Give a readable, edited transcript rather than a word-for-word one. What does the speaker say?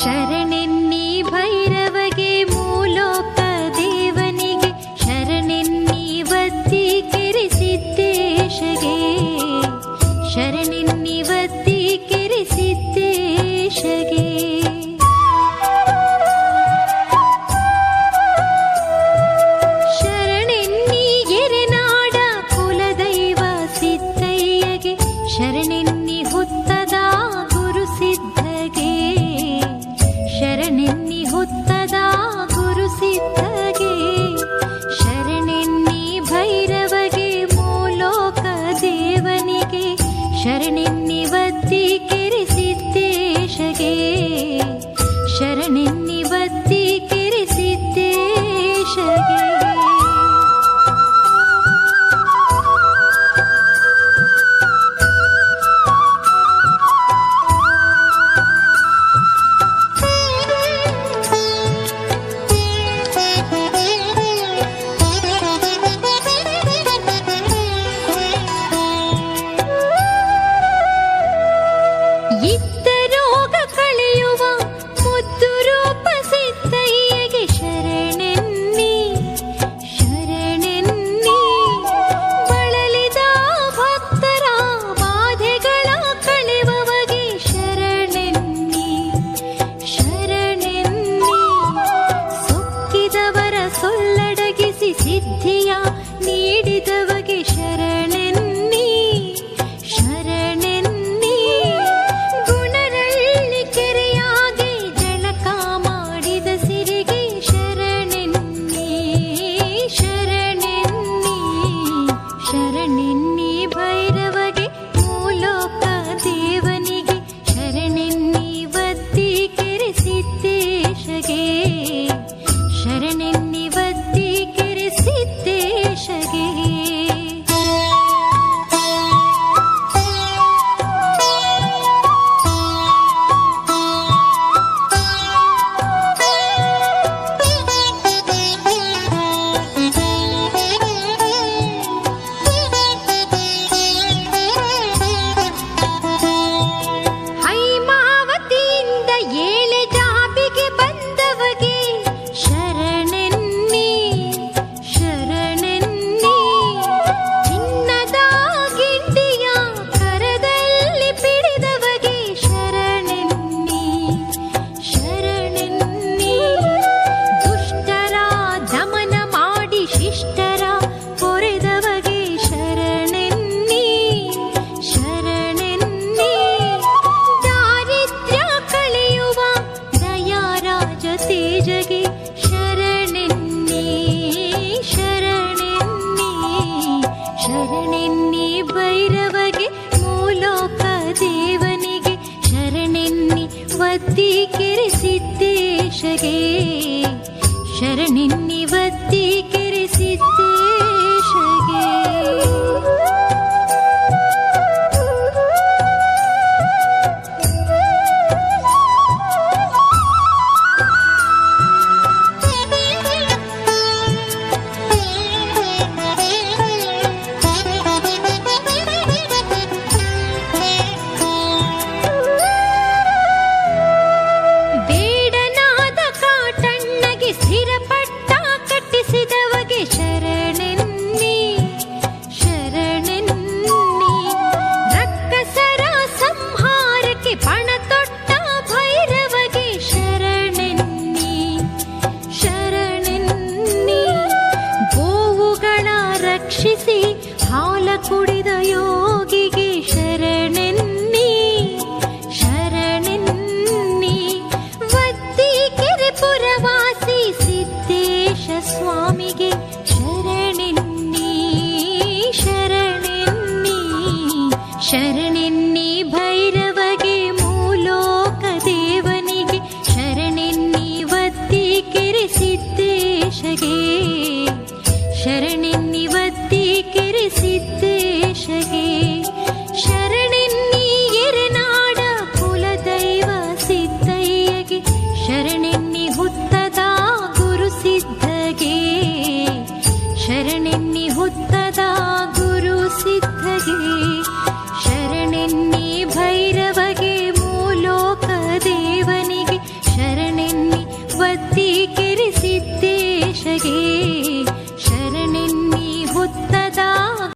ಶರಣೆನ್ನಿ ಭೈರವಗೆ ಮೂಲೋಕ ದೇವನಿಗೆ ಶರಣೆನ್ನಿ ವತ್ತಿ ಕೆರೆಸಿದ್ದೇಶಗೆ ಶರಣೆನ್ನಿ ವತ್ತಿ ಕೆರೆಸಿದ್ದೇಶಗೆ ಶರಣೆನ್ನಿ ಎರೆನಾಡ ಕುಲದೈವ ಸಿದ್ದಯ್ಯಗೆ ಶರಣೆನ್ನಿ ಹುತ್ತದ ಗುರು ಸಿದ್ಧಗೆ ಶರಣೆನ್ನಿ ಹುತ್ತದ ಗುರು ಸಿದ್ಧಗೆ ಶರಣೆನ್ನಿ ಭೈರವಗೆ ಮೂಲೋಕ ದೇವನಿಗೆ ಶರಣೆನ್ನಿ ವತ್ತಿ ಕೆರೆಸಿದ್ದೇಶಗೆ ಶರಣೆನ್ನಿ ವತ್ತಿ ಕೆರೆಸಿದ್ದೇಶಗೆ ಇದ್ದರೋಗ ಕಳೆಯುವ ಮುದ್ದು ರೂಪ ಸಿದ್ದಯ್ಯಗೆ ಶರಣೆನ್ನಿ ಶರಣೆನ್ನಿ ಬಳಲಿದ ಭಕ್ತರ ಬಾಧೆಗಳ ಕಳೆಯುವವಗೆ ಶರಣೆನ್ನಿ ಶರಣೆನ್ನಿ ಸೊಕ್ಕಿದವರ ಸೊಲ್ಲಡಗಿಸಿ ಸಿದ್ಧಿಯ ನೀಡಿದವಗೆ ಶರಣೆನ್ನಿ ಶರಣೆನ್ನಿ ಗುಣರಳ್ಳಿ ಕೆರೆಯಾಗಿ ಜಳಕ ಮಾಡಿದ ಸಿರಿಗೆ ಶರಣೆನ್ನಿ ಶರಣೆನ್ನಿ ಶರಣೆನ್ನಿ ಭೈರವಗೆ ಮೂಲೋಕ ದೇವನಿಗೆ ಶರಣೆನ್ನಿ ವತ್ತಿ ಕೆರೆಸಿದ್ದೇಶಗೆ ಶರಣೆನ್ನಿ ವತ್ತಿ ಕೆರೆಸಿದ್ದೇಶಗೆ ಹೈಮಾವತಿಯಿಂದ ಏಳೆ ಜಾಬಿಗೆ ಬಂದವಗೆ ಶರಣೆನ್ನಿ ಶರಣೆನ್ನಿ ಚಿನ್ನದ ಗಿಂಡಿಯ ಕರದಲ್ಲಿ ಪಿಡಿದವಗೆ ಶರಣೆನ್ನಿ ಶರಣೆನ್ನಿ ದುಷ್ಟರ ದಮನ ಮಾಡಿ ಶಿಷ್ಟರ ಪೊರೆದವಗೆ ಶರಣೆನ್ನಿ ಶರಣೆನ್ನಿ ದಾರಿದ್ರ್ಯ ಕಳೆಯುವ ದಯಾರಾಜ ತೇಜಗೆ ಶರಣೆನ್ನಿ ಶರಣೆನ್ನಿ ಶರಣೆನ್ನಿ ಭೈರವಗೆ ಮೂಲೋಕ ದೇವನಿಗೆ ಶರಣೆನ್ನಿ ವತ್ತಿ ಕೆರೆಸಿದ್ದೇಶಗೆ ಶರಣೆನ್ನಿ ವತ್ತಿ ಕೆರೆಸಿದ್ದೇಶಗೆ